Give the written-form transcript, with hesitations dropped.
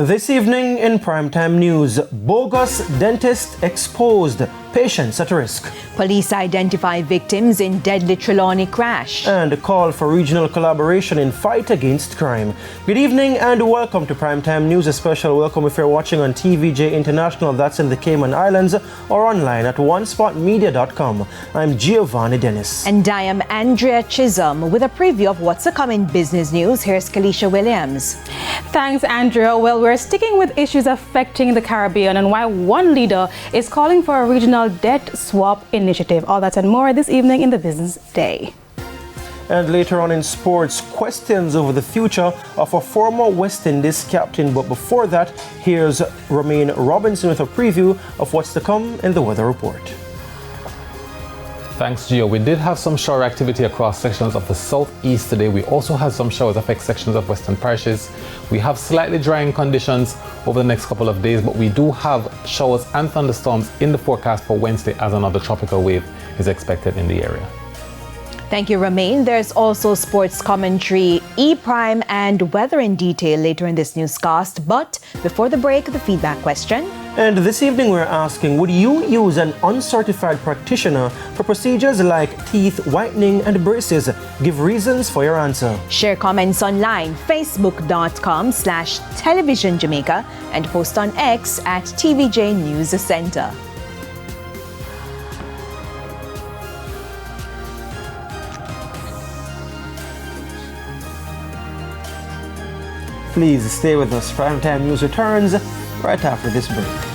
This evening in Primetime News, bogus dentist exposed, patients at risk. Police identify victims in deadly Trelawney crash. And a call for regional collaboration in fight against crime. Good evening and welcome to Primetime News. A special welcome if you're watching on TVJ International, that's in the Cayman Islands, or online at onespotmedia.com. I'm Giovanni Dennis. And I am Andrea Chisholm with a preview of what's to come in business news. Here's Kalisha Williams. Thanks, Andrea. Well, we're sticking with issues affecting the Caribbean and why one leader is calling for a regional debt swap initiative. All that and more this evening in the Business Day. And later on in sports, questions over the future of a former West Indies captain. But before that, here's Romaine Robinson with a preview of what's to come in the weather report. Thanks, Gio. We did have some shower activity across sections of the southeast today. We also had some showers affect sections of western parishes. We have slightly drying conditions over the next couple of days, but we do have showers and thunderstorms in the forecast for Wednesday as another tropical wave is expected in the area. Thank you, Romaine. There's also sports commentary, E-Prime, and weather in detail later in this newscast. But before the break, the feedback question. And this evening we're asking, would you use an uncertified practitioner for procedures like teeth whitening and braces? Give reasons for your answer. Share comments online, facebook.com/televisionjamaica, and post on X at TVJ News Center. Please stay with us. Primetime News returns right after this break.